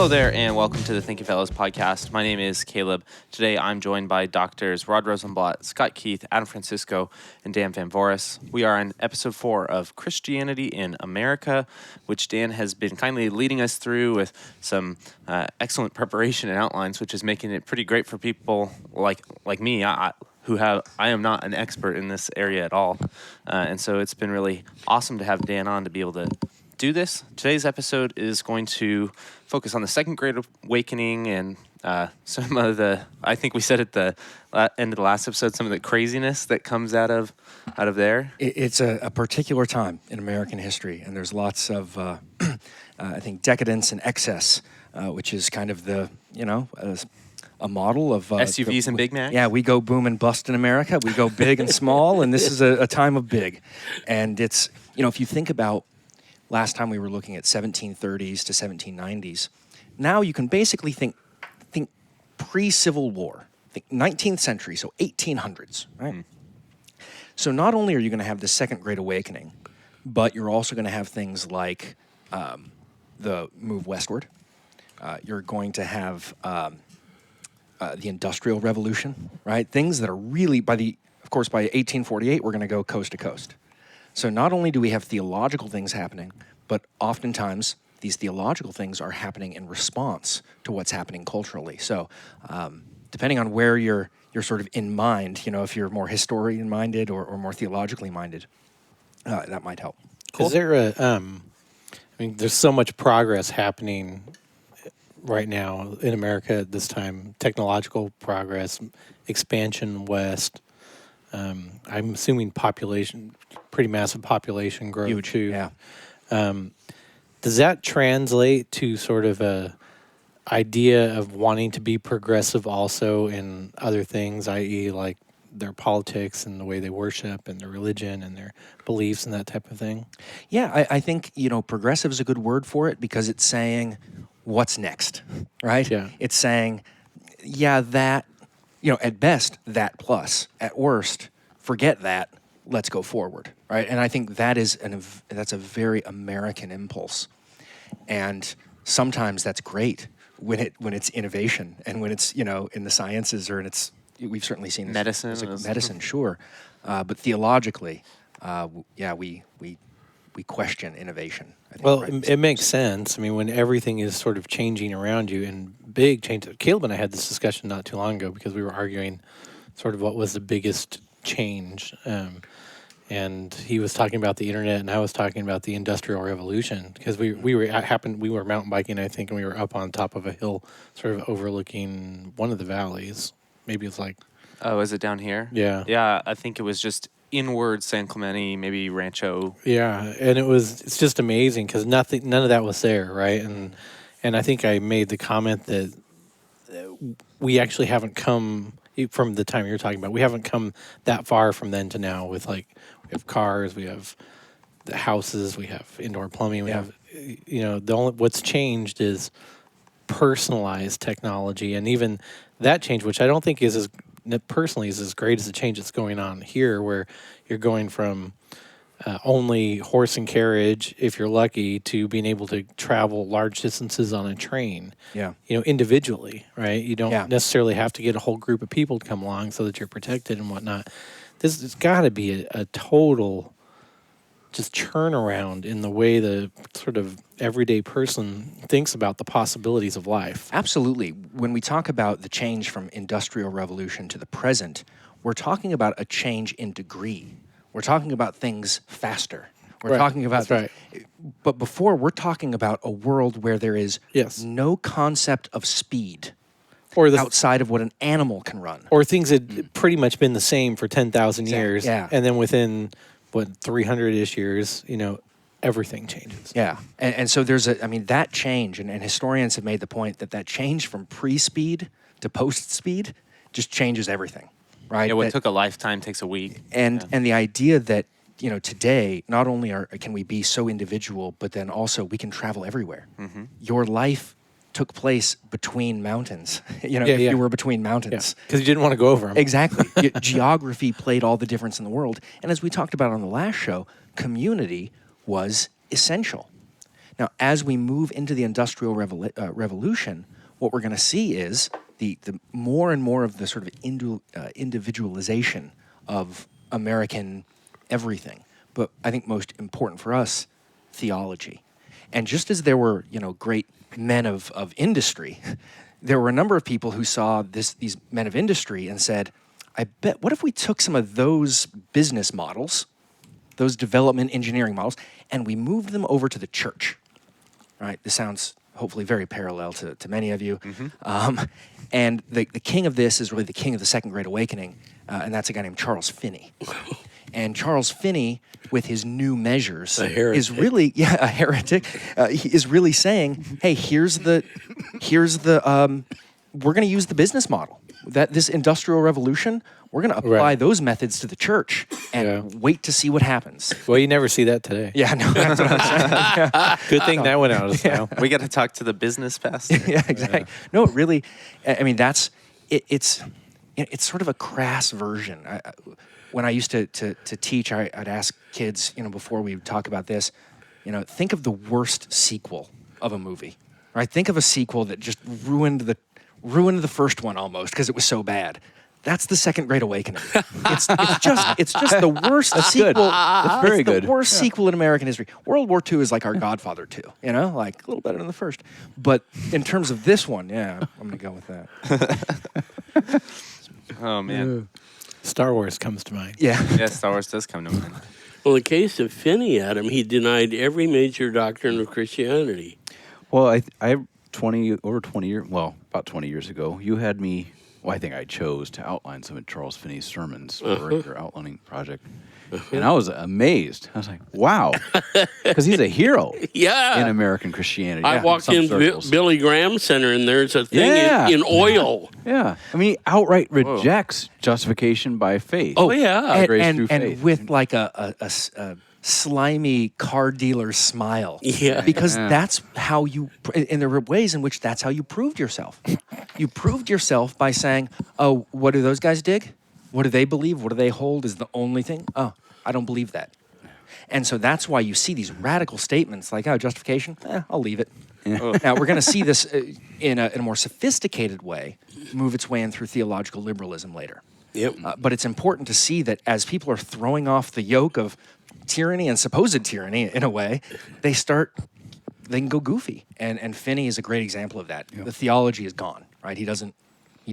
Hello there, and welcome to the Thinking Fellows podcast. My name is Caleb. Today, I'm joined by Doctors Rod Rosenblatt, Scott Keith, Adam Francisco, and Dan Van Voorhis. We are on episode 4 of Christianity in America, which Dan has been kindly leading us through with some excellent preparation and outlines, which is making it pretty great for people like me. I am not an expert in this area at all, and so it's been really awesome to have Dan on to be able to do this. Today's episode is going to focus on the Second Great Awakening and some of the, I think we said at the end of the last episode, some of the craziness that comes out of there. It's a particular time in American history, and there's lots of, I think, decadence and excess, which is kind of the, a model of SUVs and Big Macs? Yeah, we go boom and bust in America. We go big and small, and this is a time of big. And it's, if you think about last time we were looking at 1730s to 1790s, now you can basically think pre-Civil War, think 19th century, so 1800s, right? Mm. So not only are you going to have the Second Great Awakening, but you're also going to have things like the move westward. You're going to have the Industrial Revolution, right? Things that are really, by 1848, we're going to go coast to coast. So not only do we have theological things happening, but oftentimes these theological things are happening in response to what's happening culturally. So depending on where you're sort of in mind, if you're more historian-minded or more theologically minded, that might help. Cool. Is there there's so much progress happening right now in America at this time, technological progress, expansion west. I'm assuming pretty massive population growth. Huge, too. Yeah. Does that translate to sort of a idea of wanting to be progressive also in other things, i.e. like their politics and the way they worship and their religion and their beliefs and that type of thing? Yeah, I think, progressive is a good word for it because it's saying what's next, right? Yeah. It's saying, that, at best, that plus. At worst, forget that, let's go forward, right? And I think that's a very American impulse. And sometimes that's great when it's innovation and when it's, in the sciences or we've certainly seen this. Medicine, sure. But theologically, we question innovation. I think, well, right? It makes sense. I mean, when everything is sort of changing around you and big changes. Caleb and I had this discussion not too long ago because we were arguing sort of what was the biggest change. And he was talking about the internet and I was talking about the Industrial Revolution because we were mountain biking, I think, and we were up on top of a hill sort of overlooking one of the valleys. Maybe it's like... Oh, is it down here? Yeah. Yeah, I think it was just inward San Clemente, maybe Rancho. Yeah, and it's just amazing because none of that was there, right? And I think I made the comment that we actually haven't come from the time you're talking about. We haven't come that far from then to now with we have cars, we have the houses, we have indoor plumbing, we have what's changed is personalized technology, and even that change, which I don't think is as great as the change that's going on here, where you're going from only horse and carriage, if you're lucky, to being able to travel large distances on a train. Yeah. Individually, right? You don't necessarily have to get a whole group of people to come along so that you're protected and whatnot. This has got to be a total just turnaround in the way the sort of everyday person thinks about the possibilities of life. Absolutely. When we talk about the change from Industrial Revolution to the present, we're talking about a change in degree. We're talking about things faster. We're talking about... That's right. But before, we're talking about a world where there is no concept of speed or outside of what an animal can run. Or things had pretty much been the same for 10,000 years. Yeah. And then within... 300-ish years, everything changes. Yeah. And so there's that change, and historians have made the point that change from pre-speed to post-speed just changes everything, right? Yeah, what took a lifetime takes a week. And the idea that, today, not only can we be so individual, but then also we can travel everywhere. Mm-hmm. Your life took place between mountains, you were between mountains. Because you didn't want to go over them. Exactly. Geography played all the difference in the world. And as we talked about on the last show, community was essential. Now, as we move into the Industrial Revolution, what we're going to see is the more and more of the sort of individualization of American everything. But I think most important for us, theology. And just as there were, great men of industry, there were a number of people who saw these men of industry and said, I bet, what if we took some of those business models, those development engineering models, and we moved them over to the church? Right? This sounds hopefully very parallel to many of you. And the king of this is really the king of the Second Great Awakening, and that's a guy named Charles Finney. And Charles Finney, with his new measures, is really a heretic. He is really saying, "Hey, here's the we're going to use the business model that this Industrial Revolution. We're going to apply those methods to the church and wait to see what happens." Well, you never see that today. Yeah, no, that's what I'm saying. Yeah. Good thing that went out of style. We got to talk to the business pastor. Yeah, exactly. Yeah. No, it really. I mean, that's it. It's sort of a crass version. When I used to teach, I'd ask kids, before we talk about this, think of the worst sequel of a movie, right? Think of a sequel that just ruined the first one almost because it was so bad. That's the Second Great Awakening. It's just the worst sequel. Good. That's very good. The worst sequel in American history. World War II is like our Godfather 2, like a little better than the first. But in terms of this one, I'm going to go with that. Oh man. Star Wars comes to mind. Yeah. Yeah, Star Wars does come to mind. Well, in the case of Finney, Adam, he denied every major doctrine of Christianity. Well, about 20 years ago, you had me. Well, I think I chose to outline some of Charles Finney's sermons for your outlining project. And I was amazed. I was like, wow. Because he's a hero in American Christianity. I walked in Billy Graham Center, and there's a thing in oil. Yeah. I mean, he outright rejects justification by faith. Oh, yeah. Grace through faith. And with like a slimy car dealer's smile. Yeah. Because that's how and there were ways in which that's how you proved yourself. You proved yourself by saying, oh, what do those guys dig? What do they believe? What do they hold is the only thing? Oh, I don't believe that. And so that's why you see these radical statements like, oh, justification? I'll leave it. Yeah. Now, we're going to see this in a more sophisticated way move its way in through theological liberalism later. Yep. But it's important to see that as people are throwing off the yoke of tyranny and supposed tyranny in a way, they can go goofy. And Finney is a great example of that. Yep. The theology is gone, right? He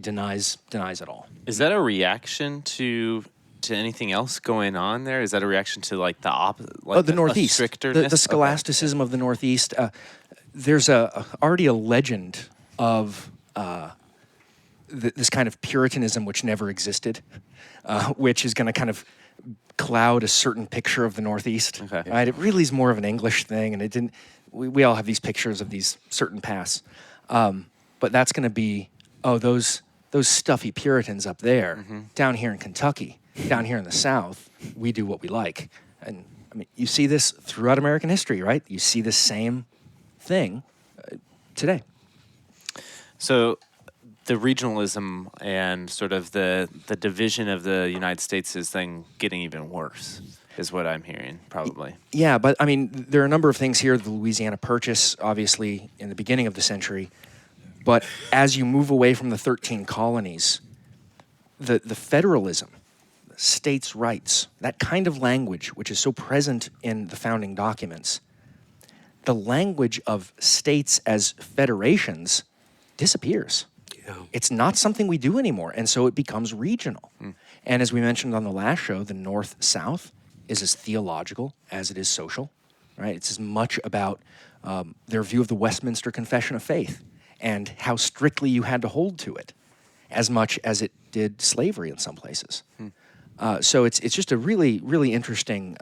denies it all. Is that a reaction to anything else going on there? Is that a reaction to like the opposite? Like the Northeast, the scholasticism of the Northeast. There's already a legend of this kind of Puritanism which never existed, which is going to kind of cloud a certain picture of the Northeast. Okay. Right? It really is more of an English thing, and it didn't. We all have these pictures of these certain paths, but that's going to be those stuffy Puritans up there, down here in Kentucky, down here in the South. We do what we like, and I mean you see this throughout American history, right? You see the same thing today. So the regionalism and sort of the division of the United States is then getting even worse, is what I'm hearing, probably. Yeah, but I mean, there are a number of things here. The Louisiana Purchase, obviously, in the beginning of the century. But as you move away from the 13 colonies, the federalism, states' rights, that kind of language, which is so present in the founding documents, the language of states as federations disappears. Yeah. It's not something we do anymore, and so it becomes regional. And as we mentioned on the last show, the North-South is as theological as it is social, right? It's as much about their view of the Westminster Confession of Faith and how strictly you had to hold to it, as much as it did slavery in some places. So it's just a really, really interesting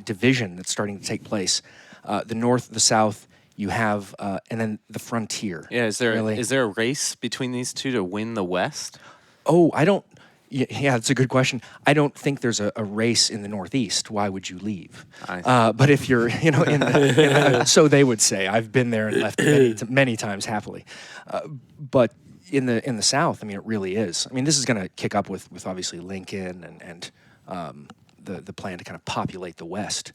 division that's starting to take place. The North, the South, you have, and then the frontier. Yeah, is there a race between these two to win the West? Oh, I don't. Yeah, that's a good question. I don't think there's a race in the Northeast. Why would you leave? But if you're, so they would say. I've been there and left many times happily. But in the South, I mean, it really is. I mean, this is going to kick up with obviously Lincoln and the plan to kind of populate the West.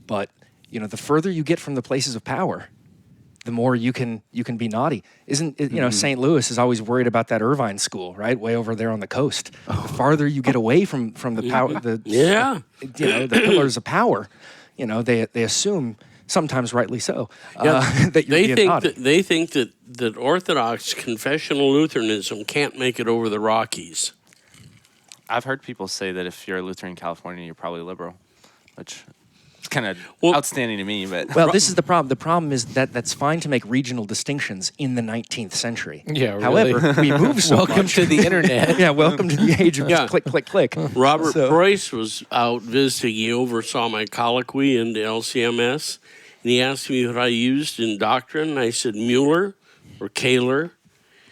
But the further you get from the places of power, the more you can be naughty. Isn't it, St. Louis is always worried about that Irvine school, right? Way over there on the coast. The farther you get away from the power, the pillars of power, they assume, sometimes rightly so, that you're being naughty. They think that Orthodox confessional Lutheranism can't make it over the Rockies. I've heard people say that if you're a Lutheran in California, you're probably liberal, which is kind of outstanding to me. But well, this is the problem. The problem is that's fine to make regional distinctions in the 19th century. Yeah, really. However, we move so Welcome much. to the internet. Yeah, welcome to the age of Yeah. click, click, click. Robert Preuss was out visiting. He oversaw my colloquy into LCMS, and he asked me what I used in doctrine. And I said Mueller or Kaler.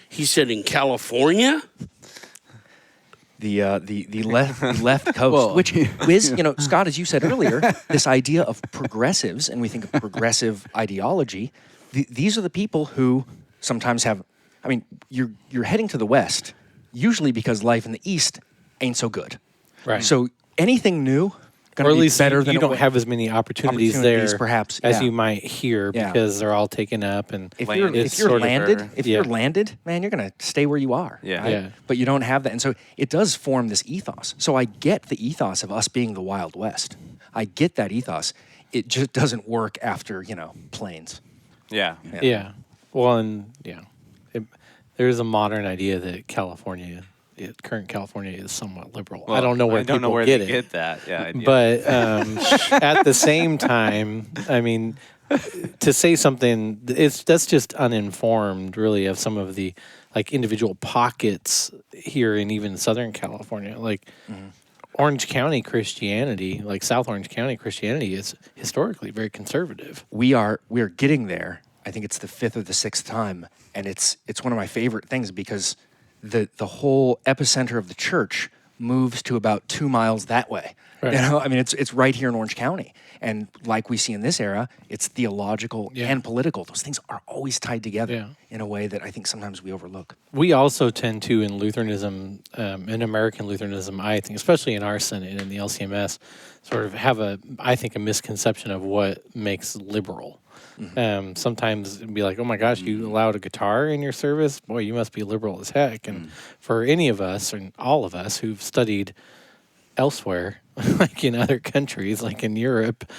He said, in California? The left coast, which is, Scott, as you said earlier, this idea of progressives, and we think of progressive ideology. These are the people who sometimes have. I mean, you're heading to the West, usually because life in the East ain't so good. Right. So anything new, Or at least better than you it don't was. have as many opportunities there perhaps, as yeah. you might here Yeah. because they're all taken up. And If Land you're, is if you're sort of landed, her- if Yeah. you're landed, man, you're gonna stay where you are. Yeah. right? Yeah. But you don't have that, and so it does form this ethos. So I get the ethos of us being the Wild West. I get that ethos. It just doesn't work after Plains. yeah. yeah. Well, and there is a modern idea that current California is somewhat liberal. I don't know where people they get it. get that. Yeah. But at the same time, I mean, to say something, that's just uninformed, really, of some of the individual pockets here in even Southern California, Orange County Christianity, South Orange County Christianity, is historically very conservative. We are getting there. I think it's the 5th or the 6th time, and it's one of my favorite things because the whole epicenter of the church moves to about 2 miles that way. Right. I mean, it's right here in Orange County, and like we see in this era, it's theological and political. Those things are always tied together in a way that I think sometimes we overlook. We also tend to, in Lutheranism, in American Lutheranism, I think, especially in our Senate and in the LCMS, sort of have a misconception of what makes liberal. Sometimes it'd be like, oh my gosh, you allowed a guitar in your service? Boy, you must be liberal as heck. And for any of us, and all of us who've studied elsewhere, like in other countries, like in Europe,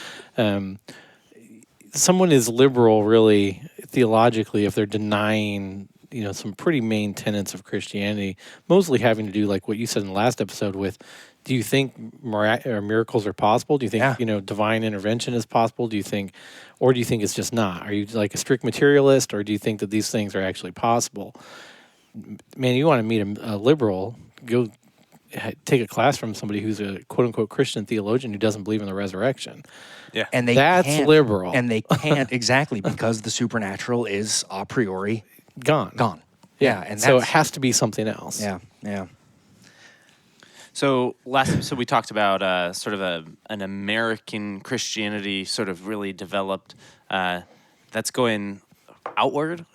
someone is liberal really theologically if they're denying some pretty main tenets of Christianity, mostly having to do like what you said in the last episode with, do you think miracles are possible? Do you think divine intervention is possible? Do you think it's just not? Are you like a strict materialist, or do you think that these things are actually possible? Man, you want to meet a liberal, go take a class from somebody who's a quote unquote Christian theologian who doesn't believe in the resurrection. Yeah. And That's can't, liberal. and they can't exactly because the supernatural is a priori Gone. Yeah, and so it that's, has to be something else. yeah. So last episode we talked about sort of an American Christianity sort of really developed that's going outward.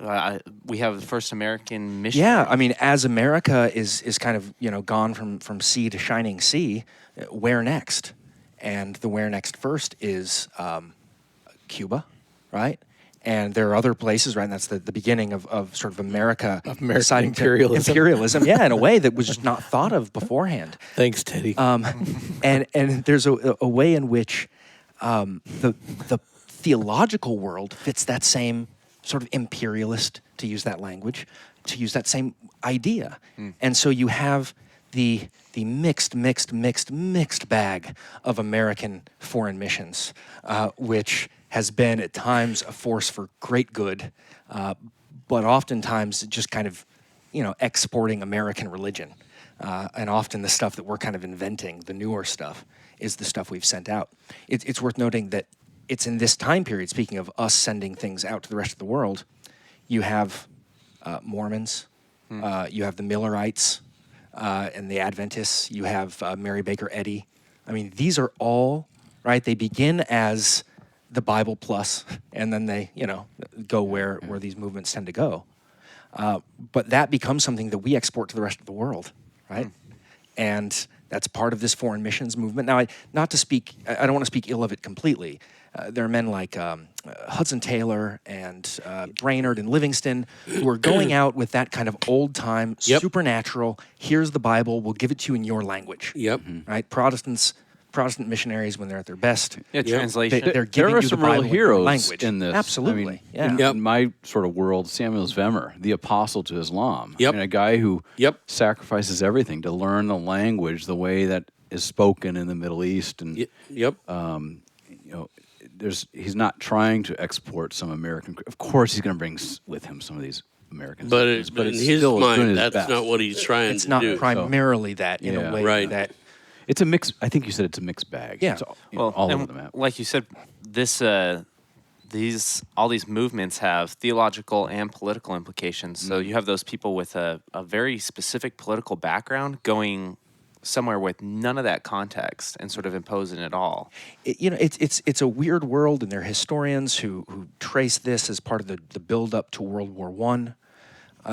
We have the first American mission. Yeah, I mean, as America is kind of gone from sea to shining sea, where next? And the where next first is Cuba, right? And there are other places, right? And that's the beginning of sort of America deciding imperialism. Imperialism, yeah, in a way that was just not thought of beforehand. Thanks, Teddy. And there's a way in which the theological world fits that same sort of imperialist, to use that language, to use that same idea. And so you have the mixed bag of American foreign missions, which has been at times a force for great good, but oftentimes just kind of, exporting American religion. And often the stuff that we're kind of inventing, the newer stuff, is the stuff we've sent out. It's worth noting that it's in this time period, speaking of us sending things out to the rest of the world, you have Mormons, you have the Millerites and the Adventists, you have Mary Baker Eddy. I mean, these are all, right, they begin as the Bible plus, and then they, go where these movements tend to go. But that becomes something that we export to the rest of the world, right? And That's part of this foreign missions movement. Now, I don't want to speak ill of it completely. There are men like Hudson Taylor and Brainerd and Livingston who are going out with that kind of old-time, supernatural, here's the Bible, we'll give it to you in your language. Yep. Right? Protestant missionaries, when they're at their best, translation. they're giving there are you some the Bible real in your heroes language. in this. Absolutely. I mean, in my sort of world, Samuel Zwemer, the apostle to Islam. Yep. I mean, a guy who Yep. sacrifices everything to learn the language the way that is spoken in the Middle East. And Yep. he's not trying to export some American. Of course, he's going to bring with him some of these American. But citizens, in it's his still doing mind, his that's best. not what he's trying It's to not do. primarily that in a way Right. that It's a mix. I think you said it's a mixed bag. Yeah. It's all over the map. Like you said, all these movements have theological and political implications. So you have those people with a very specific political background going somewhere with none of that context and sort of imposing it all. It's a weird world, and there are historians who trace this as part of the build up to World War I,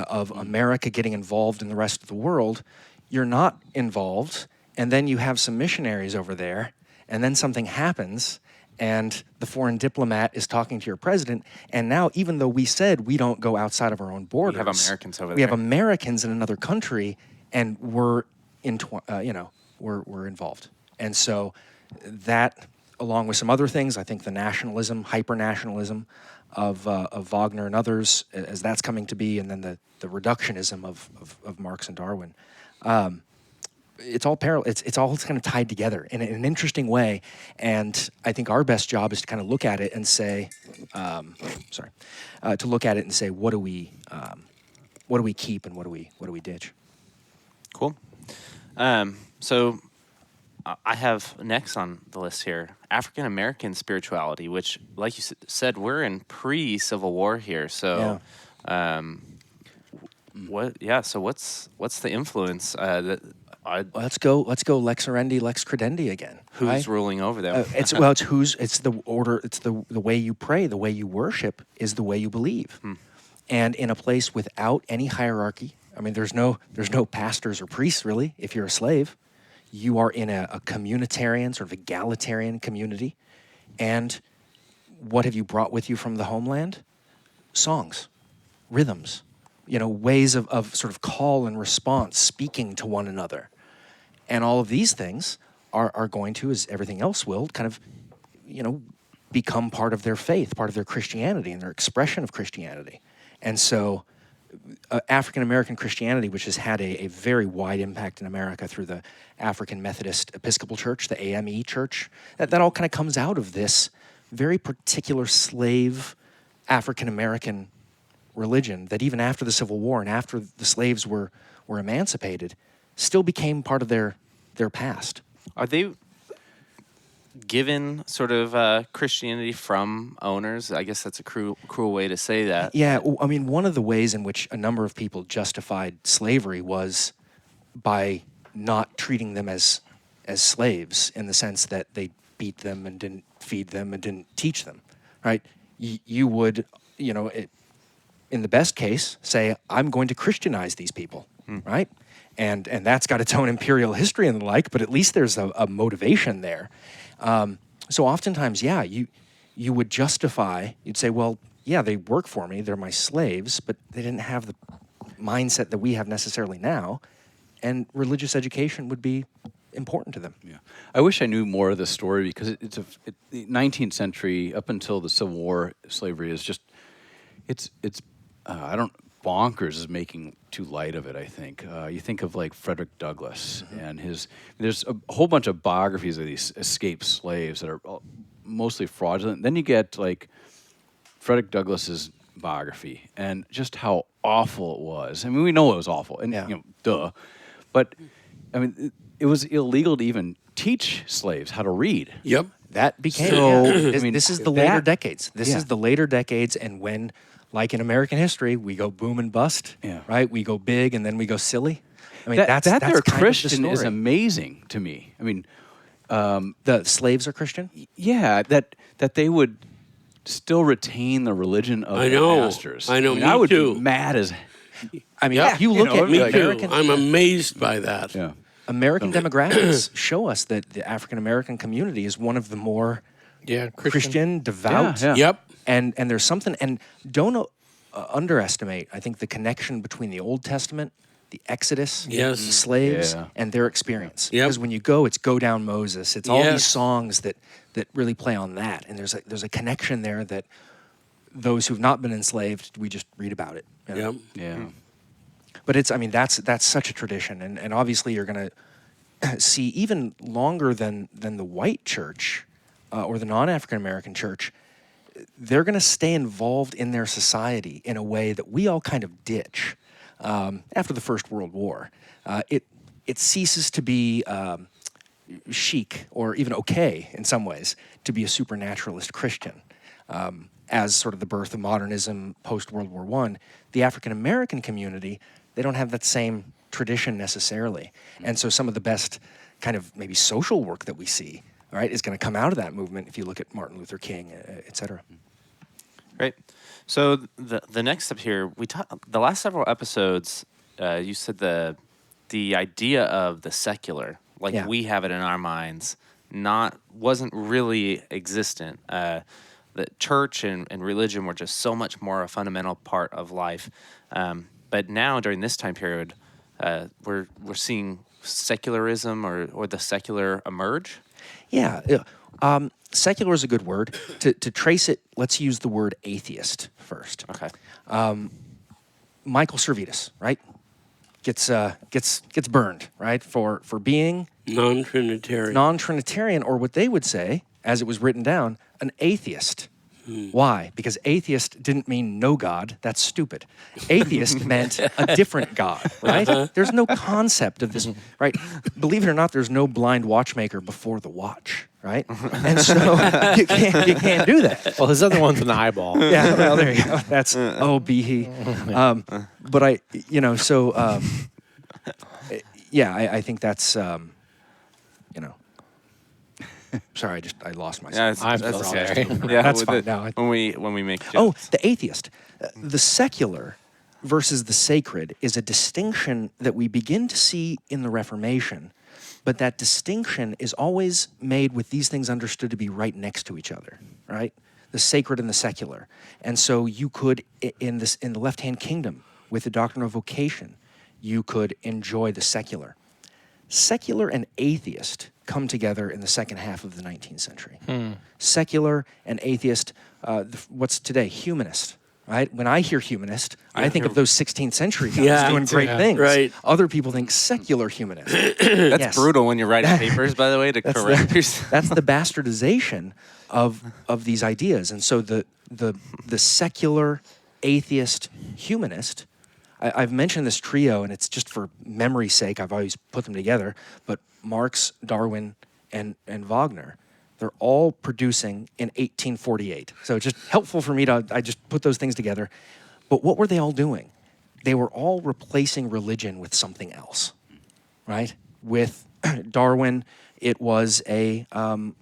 of America getting involved in the rest of the world. You're not involved, and then you have some missionaries over there, and then something happens, and the foreign diplomat is talking to your president, and now even though we said we don't go outside of our own borders, have Americans over we have there. Americans in another country, and we're involved. And so that, along with some other things, I think the nationalism, hyper-nationalism of Wagner and others, as that's coming to be, and then the reductionism of Marx and Darwin, it's all parallel. It's all kind of tied together in an interesting way. And I think our best job is to kind of look at it and say, what do we keep and what do we ditch? Cool. So I have next on the list here, African American spirituality, which, like you said, we're in pre-Civil War here. So, So what's the influence? Let's go lex oriendi, lex credendi again. Who's right? ruling over them? It's the order. It's the way you pray, the way you worship is the way you believe. And in a place without any hierarchy, I mean, there's no pastors or priests really. If you're a slave, you are in a communitarian, sort of egalitarian community. And what have you brought with you from the homeland? Songs, rhythms, ways of sort of call and response, speaking to one another. And all of these things are going to, as everything else will, kind of, become part of their faith, part of their Christianity and their expression of Christianity. And so African American Christianity, which has had a very wide impact in America through the African Methodist Episcopal Church, the AME Church, that all kind of comes out of this very particular slave African American religion that even after the Civil War and after the slaves were emancipated, still became part of their past. Are they given sort of Christianity from owners? I guess that's a cruel way to say that. Yeah, I mean, one of the ways in which a number of people justified slavery was by not treating them as slaves, in the sense that they beat them and didn't feed them and didn't teach them, right? You would, in the best case, say, I'm going to Christianize these people, right? And that's got its own imperial history and the like, but at least there's a motivation there. So oftentimes, you would justify, you'd say, well, yeah, they work for me, they're my slaves, but they didn't have the mindset that we have necessarily now, and religious education would be important to them. Yeah, I wish I knew more of the story, because the 19th century up until the Civil War, slavery is just, bonkers is making too light of it, I think. You think of like Frederick Douglass and there's a whole bunch of biographies of these escaped slaves that are mostly fraudulent. Then you get like Frederick Douglass's biography and just how awful it was. I mean, we know it was awful, and duh. But I mean, it was illegal to even teach slaves how to read. Yep. That became, this is the later decades. This is the later decades, and when, like in American history, we go boom and bust, right? We go big and then we go silly. I mean, that's they're kind Christian of the is story. amazing to me. I mean, The slaves are Christian? yeah, that they would still retain the religion of I their know. masters. I know, mean, me I would too. be mad as I mean, Yeah, if you look at Me American... too. I'm amazed by that. yeah. American demographics show us that the African American community is one of the more Christian, devout. Yeah. Yep. And there's something, and don't underestimate, I think, the connection between the Old Testament, the Exodus, Yes. the slaves, Yeah. and their experience. Yep. Because when you go, it's Go Down Moses. It's all Yes. these songs that really play on that. And there's a connection there that those who've not been enslaved, we just read about it. You know? Yep. Yeah. But that's such a tradition. And obviously you're going to see even longer than the white church or the non-African American church, they're going to stay involved in their society in a way that we all kind of ditch after the First World War. It ceases to be chic or even okay in some ways to be a supernaturalist Christian. As sort of the birth of modernism post-World War I, the African American community, they don't have that same tradition necessarily. And so some of the best kind of maybe social work that we see, right, is going to come out of that movement if you look at Martin Luther King, et cetera. Great. So the next step here, the last several episodes, you said the idea of the secular, like Yeah. we have it in our minds, wasn't really existent. The church and religion were just so much more a fundamental part of life. But now during this time period, we're seeing secularism or the secular emerge. Yeah. Secular is a good word. To trace it, let's use the word atheist first. Okay. Michael Servetus, right? Gets burned, right, for being Non-Trinitarian. non-Trinitarian, or what they would say, as it was written down, an atheist. Why? Because atheist didn't mean no God. That's stupid. Atheist meant a different God, right? There's no concept of this, right? Believe it or not, there's no blind watchmaker before the watch, right? And so you can't do that. Well, his other one's an eyeball. Yeah, well, there you go. That's be he. But I think that's Sorry, I lost myself. Yeah, I'm that's so okay. sorry. Yeah, That's with fine. it- No, when we make Oh, jokes. the atheist. The secular versus the sacred is a distinction that we begin to see in the Reformation, but that distinction is always made with these things understood to be right next to each other, right? The sacred and the secular. And so you could, in the left-hand kingdom, with the doctrine of vocation, you could enjoy the secular. Secular and atheist come together in the second half of the 19th century. Secular and atheist, what's today? Humanist, right? When I hear humanist, I think of those 16th century guys Yeah, doing great things. right. Other people think secular humanist. That's Yes. brutal when you're writing papers, by the way, to correct yourself. That's the bastardization of these ideas. And so the secular, atheist, humanist, I've mentioned this trio, and it's just for memory's sake, I've always put them together, but Marx, Darwin, and Wagner, they're all producing in 1848. So it's just helpful for me I just put those things together. But what were they all doing? They were all replacing religion with something else, right? With Darwin, it was a kind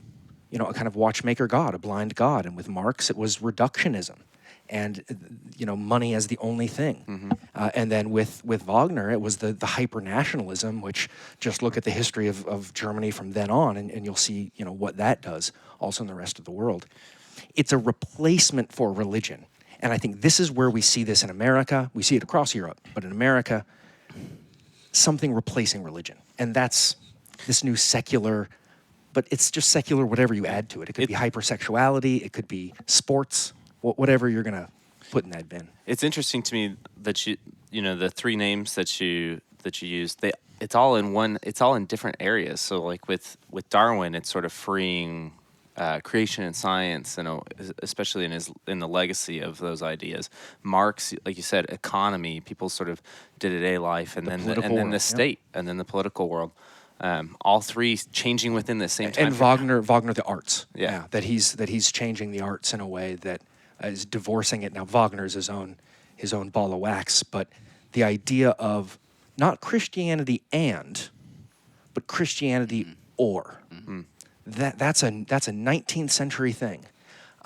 of watchmaker god, a blind god. And with Marx, it was reductionism and, money as the only thing. And then with Wagner, it was the hyper-nationalism, which just look at the history of Germany from then on, and you'll see, what that does also in the rest of the world. It's a replacement for religion. And I think this is where we see this in America. We see it across Europe, but in America, something replacing religion. And that's this new secular, but it's just secular whatever you add to it. It could be hypersexuality, it could be sports, whatever you're going to put in that bin. It's interesting to me that the three names that you used, it's all in different areas. So like with Darwin, it's sort of freeing creation and science, especially in the legacy of those ideas. Marx, like you said, economy, people's sort of day-to-day life, and then the state, and then the political world. All three changing within the same time. And Wagner, the arts. Yeah. That he's changing the arts in a way that is divorcing it. Now Wagner's his own ball of wax, but the idea of not Christianity but Christianity or. That's a 19th century thing.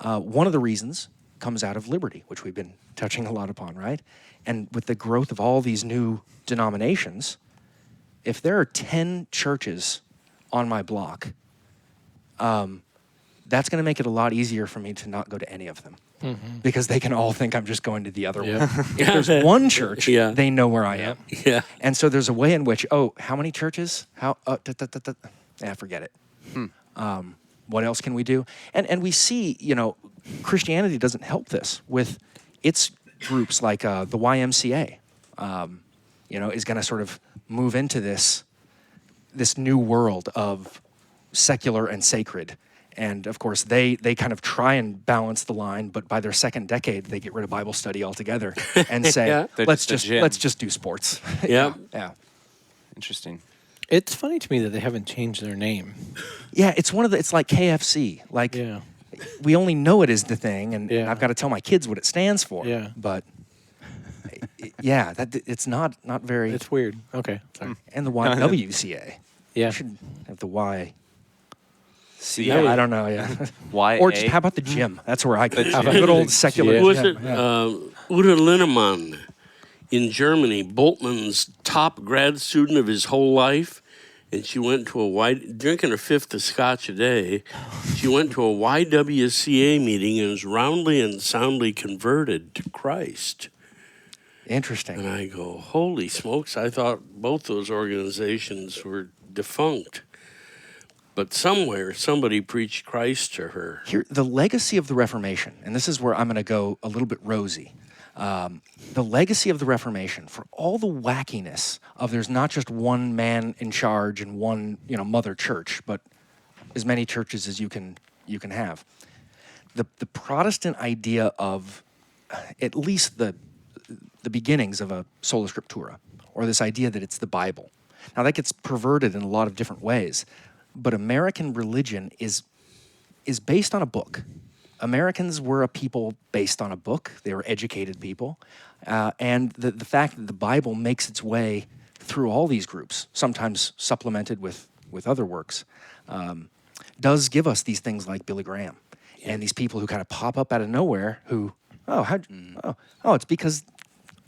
One of the reasons comes out of liberty, which we've been touching a lot upon, right? And with the growth of all these new denominations, if there are 10 churches on my block, that's going to make it a lot easier for me to not go to any of them because they can all think I'm just going to the other one. If there's one church, they know where I am. Yeah. And so there's a way in which, how many churches? Forget it. What else can we do? And we see, Christianity doesn't help this with its groups like the YMCA, is going to sort of move into this new world of secular and sacred. And of course, they kind of try and balance the line, but by their second decade, they get rid of Bible study altogether and say, let's just do sports. Yeah. Yeah. Interesting. It's funny to me that they haven't changed their name. Yeah, it's like KFC. Like, we only know it is the thing, and I've got to tell my kids what it stands for. Yeah. But it's not very. It's weird. Okay. Sorry. And the YWCA. Yeah. We should have the Y. See, Yeah, I don't know. Yeah. YA? Or just how about the gym? That's where I go. A good old secular. Yeah. Was gym. it Uta Linnemann in Germany, Boltmann's top grad student of his whole life? And she went to drinking a fifth of scotch a day. She went to a YWCA meeting and was roundly and soundly converted to Christ. Interesting. And I go, holy smokes, I thought both those organizations were defunct. But somewhere, somebody preached Christ to her. Here, the legacy of the Reformation, and this is where I'm going to go a little bit rosy. The legacy of the Reformation, for all the wackiness of there's not just one man in charge and one mother church, but as many churches as you can have. The Protestant idea of at least the beginnings of a sola scriptura, or this idea that it's the Bible. Now that gets perverted in a lot of different ways. But American religion is based on a book. Americans were a people based on a book. They were educated people. And the fact that the Bible makes its way through all these groups, sometimes supplemented with other works, does give us these things like Billy Graham and these people who kind of pop up out of nowhere who, it's because,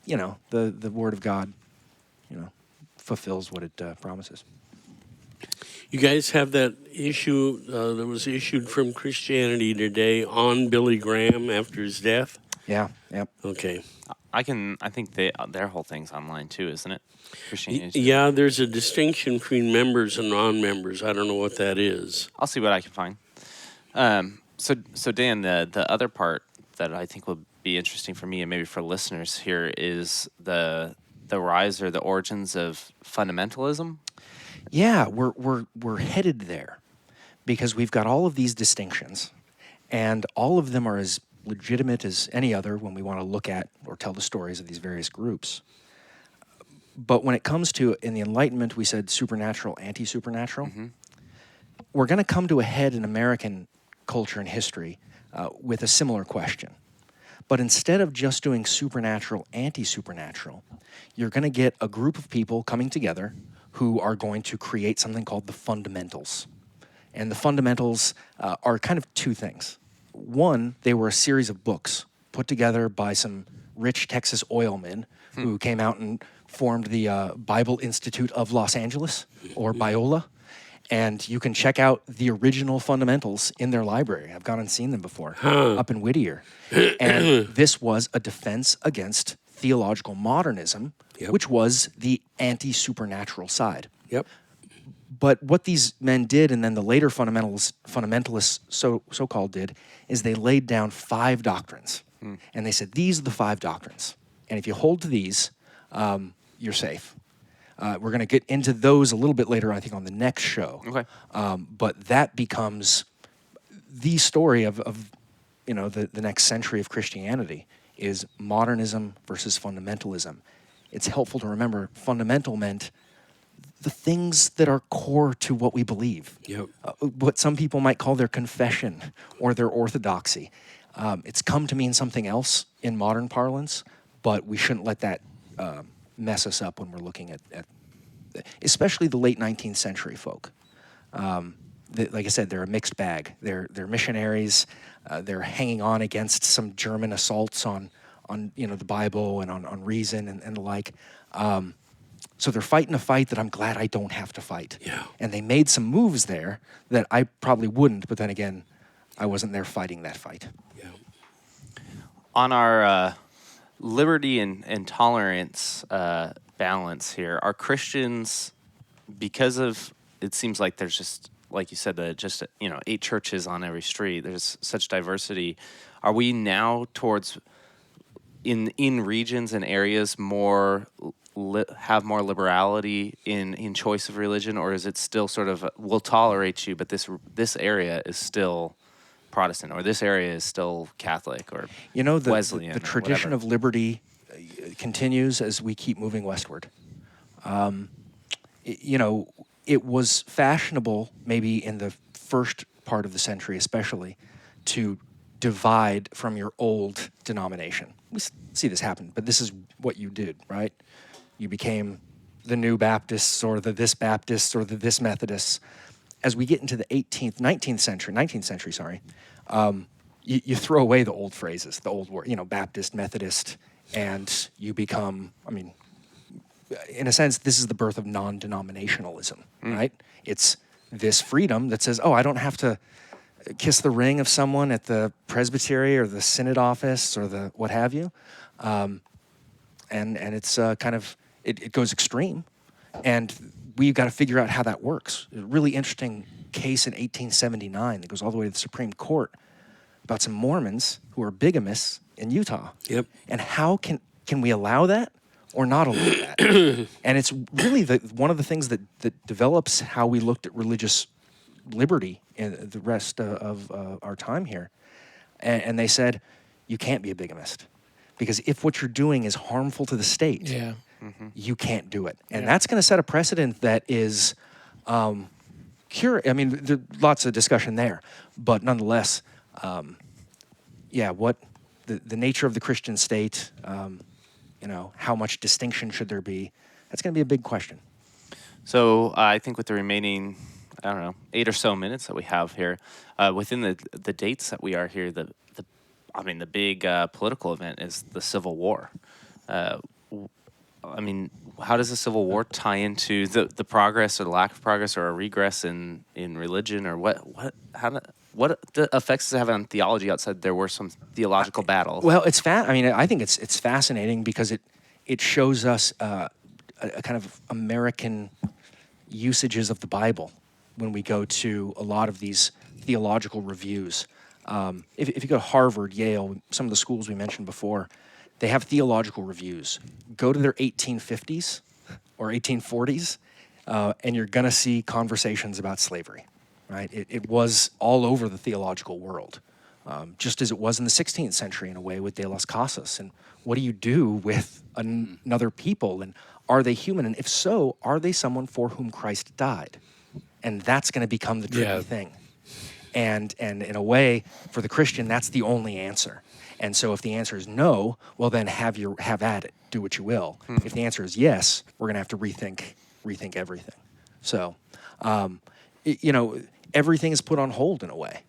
the Word of God, fulfills what it promises. You guys have that issue that was issued from Christianity Today on Billy Graham after his death? Yeah, yep. Okay. I think their whole thing's online too, isn't it? Christianity. Yeah, there's a distinction between members and non-members. I don't know what that is. I'll see what I can find. So Dan, the other part that I think will be interesting for me and maybe for listeners here is the rise or the origins of fundamentalism. Yeah, we're headed there because we've got all of these distinctions, and all of them are as legitimate as any other when we want to look at or tell the stories of these various groups. But when it comes to, in the Enlightenment, we said supernatural, anti-supernatural. Mm-hmm. We're going to come to a head in American culture and history with a similar question. But instead of just doing supernatural, anti-supernatural, you're going to get a group of people coming together who are going to create something called the fundamentals. And the fundamentals are kind of two things. One, they were a series of books put together by some rich Texas oilmen who came out and formed the Bible Institute of Los Angeles, or Biola. And you can check out the original fundamentals in their library. I've gone and seen them before, up in Whittier. And this was a defense against theological modernism, which was the anti-supernatural side. Yep. But what these men did, and then the later fundamentalists so-called did, is they laid down 5 doctrines. And they said, these are the 5 doctrines. And if you hold to these, you're safe. We're going to get into those a little bit later, I think, on the next show. Okay. But that becomes the story of the next century of Christianity is modernism versus fundamentalism. It's helpful to remember fundamental meant the things that are core to what we believe. Yep. What some people might call their confession or their orthodoxy. It's come to mean something else in modern parlance, but we shouldn't let that mess us up when we're looking at especially the late 19th century folk. Like I said, they're a mixed bag. They're missionaries. They're hanging on against some German assaults on the Bible and on reason and the like. So they're fighting a fight that I'm glad I don't have to fight. Yeah. And they made some moves there that I probably wouldn't, but then again, I wasn't there fighting that fight. Yeah. On our liberty and tolerance balance here, are Christians, because of, it seems like there's just, like you said, just 8 churches on every street, there's such diversity, are we now towards, in regions and areas, more have more liberality in choice of religion, or is it still sort of, we'll tolerate you, but this area is still Protestant, or this area is still Catholic, or Wesleyan, the tradition whatever. of liberty continues as we keep moving westward. It was fashionable, maybe in the first part of the century especially, to divide from your old denomination. We see this happen, but this is what you did, right? You became the New Baptists or the this Baptists or the this Methodists. As we get into the 19th century, you throw away the old phrases, the old word, Baptist, Methodist, and you become, in a sense, this is the birth of non-denominationalism, right? It's this freedom that says, I don't have to kiss the ring of someone at the presbytery or the synod office or the what have you. And it's it goes extreme. And we've got to figure out how that works. A really interesting case in 1879 that goes all the way to the Supreme Court about some Mormons who are bigamists in Utah. Yep. And how can we allow that or not allow that? And it's really one of the things that develops how we looked at religious liberty in the rest of our time here. And they said, you can't be a bigamist. Because if what you're doing is harmful to the state, you can't do it. And that's going to set a precedent that is there's lots of discussion there. But nonetheless, what the nature of the Christian state, how much distinction should there be? That's going to be a big question. So I think with the remaining, 8 or so minutes that we have here, within the dates that we are here, the big political event is the Civil War. How does the Civil War tie into the progress or the lack of progress or a regress in religion, or what effects does it have on theology outside there were some theological battles? Well, I think it's fascinating because it shows us a kind of American usages of the Bible when we go to a lot of these theological reviews. If you go to Harvard, Yale, some of the schools we mentioned before, they have theological reviews. Go to their 1850s or 1840s, and you're going to see conversations about slavery, right? It was all over the theological world, just as it was in the 16th century in a way with De las Casas. And what do you do with another people? And are they human? And if so, are they someone for whom Christ died? And that's going to become the tricky thing. And in a way, for the Christian, that's the only answer. And so if the answer is no, well then have at it, do what you will. If the answer is yes, we're going to have to rethink everything. So, everything is put on hold in a way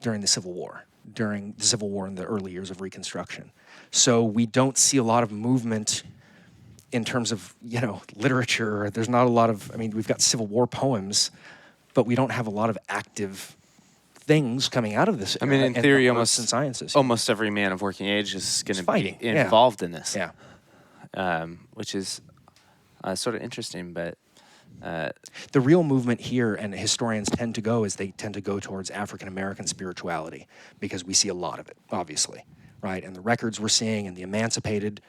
during the Civil War in the early years of Reconstruction. So we don't see a lot of movement in terms of, literature. There's not a lot of, we've got Civil War poems, but we don't have a lot of active things coming out of this. In theory, and sciences. Almost every man of working age is going to be Yeah. involved in this. Yeah. Which is sort of interesting, but the real movement here, and historians tend to go towards African American spirituality because we see a lot of it, obviously, right? And the records we're seeing and the emancipated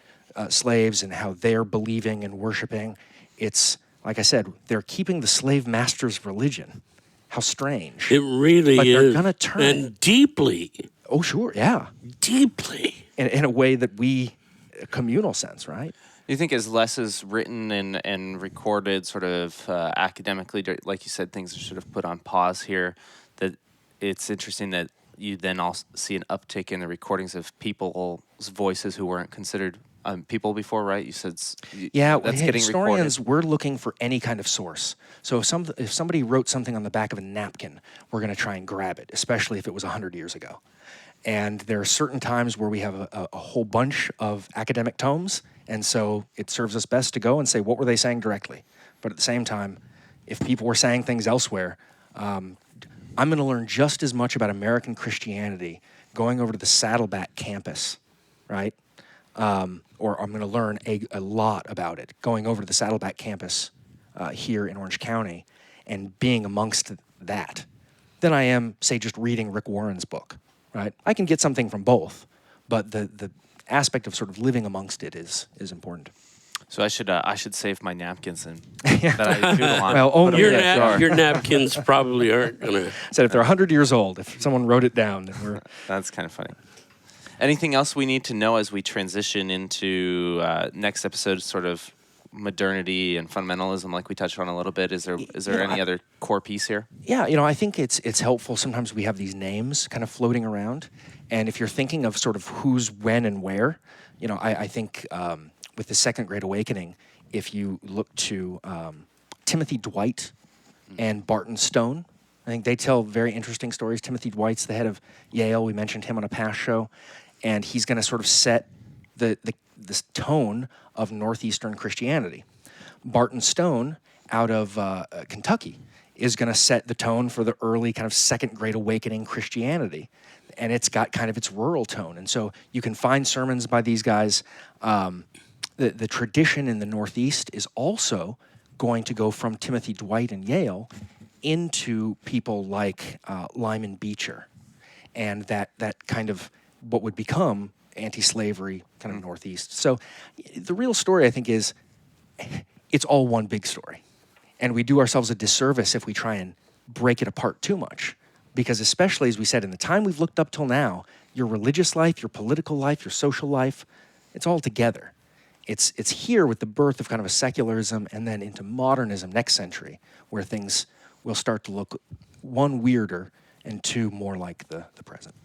slaves and how they're believing and worshiping, it's, like I said, they're keeping the slave master's religion. How strange. It really but is. They're going to turn. And deeply. Oh, sure, yeah. Deeply. In a way that a communal sense, right? Do you think as less is written and recorded sort of academically, like you said, things are sort of put on pause here, that it's interesting that you then also see an uptick in the recordings of people's voices who weren't considered people before, right? You said that's getting historians, recorded. We're looking for any kind of source. So if somebody wrote something on the back of a napkin, we're going to try and grab it, especially if it was 100 years ago. And there are certain times where we have a whole bunch of academic tomes, and so it serves us best to go and say, what were they saying directly? But at the same time, if people were saying things elsewhere, I'm going to learn just as much about American Christianity going over to the Saddleback campus, right? Or I'm going to learn a lot about it going over to the Saddleback campus here in Orange County and being amongst that than I am, say, just reading Rick Warren's book, right? I can get something from both, but the aspect of sort of living amongst it is important. So I should save my napkins and that I doodle on. Well, only Your napkins probably aren't gonna. said if they're 100 years old, if someone wrote it down, then we're That's kind of funny. Anything else we need to know as we transition into next episode, sort of modernity and fundamentalism, like we touched on a little bit? Is there any other core piece here? Yeah, I think it's helpful. Sometimes we have these names kind of floating around, and if you're thinking of sort of who's when and where, I think with the Second Great Awakening, if you look to Timothy Dwight and Barton Stone, I think they tell very interesting stories. Timothy Dwight's the head of Yale. We mentioned him on a past show, and he's going to sort of set this tone of Northeastern Christianity. Barton Stone, out of Kentucky, is going to set the tone for the early kind of Second Great Awakening Christianity, and it's got kind of its rural tone. And so you can find sermons by these guys. The tradition in the Northeast is also going to go from Timothy Dwight and Yale into people like Lyman Beecher, and that kind of what would become anti-slavery kind of Northeast. So the real story, I think, is it's all one big story. And we do ourselves a disservice if we try and break it apart too much. Because especially, as we said, in the time we've looked up till now, your religious life, your political life, your social life, it's all together. It's here with the birth of kind of a secularism and then into modernism next century, where things will start to look, one, weirder, and two, more like the present.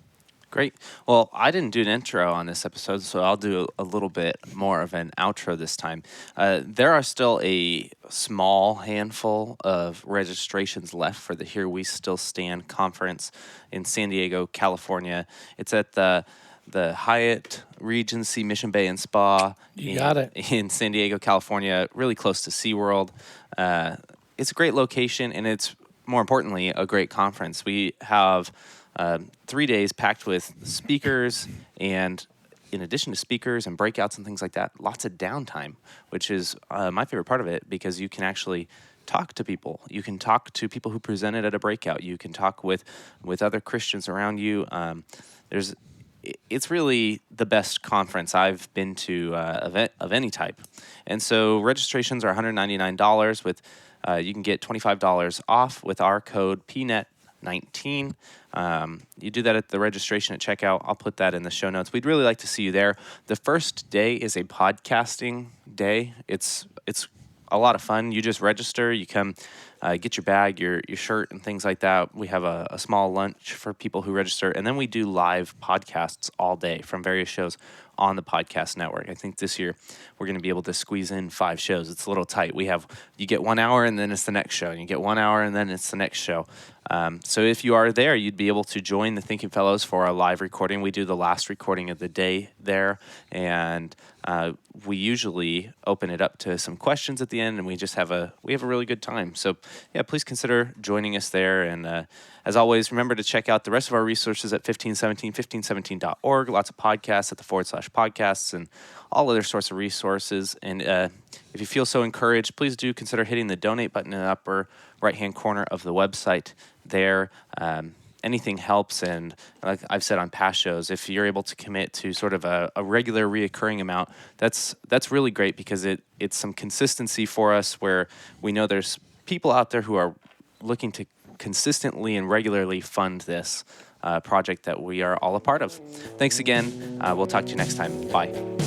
Great. Well, I didn't do an intro on this episode, so I'll do a little bit more of an outro this time. There are still a small handful of registrations left for the Here We Still Stand conference in San Diego, California. It's at the Hyatt Regency Mission Bay and Spa in San Diego, California, really close to SeaWorld. It's a great location, and it's, more importantly, a great conference. We have 3 days packed with speakers, and in addition to speakers and breakouts and things like that, lots of downtime, which is my favorite part of it, because you can actually talk to people. You can talk to people who presented at a breakout. You can talk with other Christians around you. It's really the best conference I've been to of any type. And so registrations are $199 with you can get $25 off with our code PNET19. You do that at the registration at checkout. I'll put that in the show notes. We'd really like to see you there. The first day is a podcasting day. It's a lot of fun. You just register. You come get your bag, your shirt, and things like that. We have a small lunch for people who register, and then we do live podcasts all day from various shows on the podcast network. I think this year we're going to be able to squeeze in 5 shows. It's a little tight. You get 1 hour and then it's the next show, and you get 1 hour and then it's the next show. So if you are there, you'd be able to join the Thinking Fellows for our live recording. We do the last recording of the day there, and we usually open it up to some questions at the end, and we have a really good time. So yeah, please consider joining us there. And as always, remember to check out the rest of our resources at 1517.org. Lots of podcasts at the /podcasts and all other sorts of resources. And if you feel so encouraged, please do consider hitting the donate button in the upper right-hand corner of the website there. Anything helps, and like I've said on past shows, if you're able to commit to sort of a regular reoccurring amount, that's really great, because it's some consistency for us, where we know there's people out there who are looking to consistently and regularly fund this project that we are all a part of. Thanks again. We'll talk to you next time. Bye.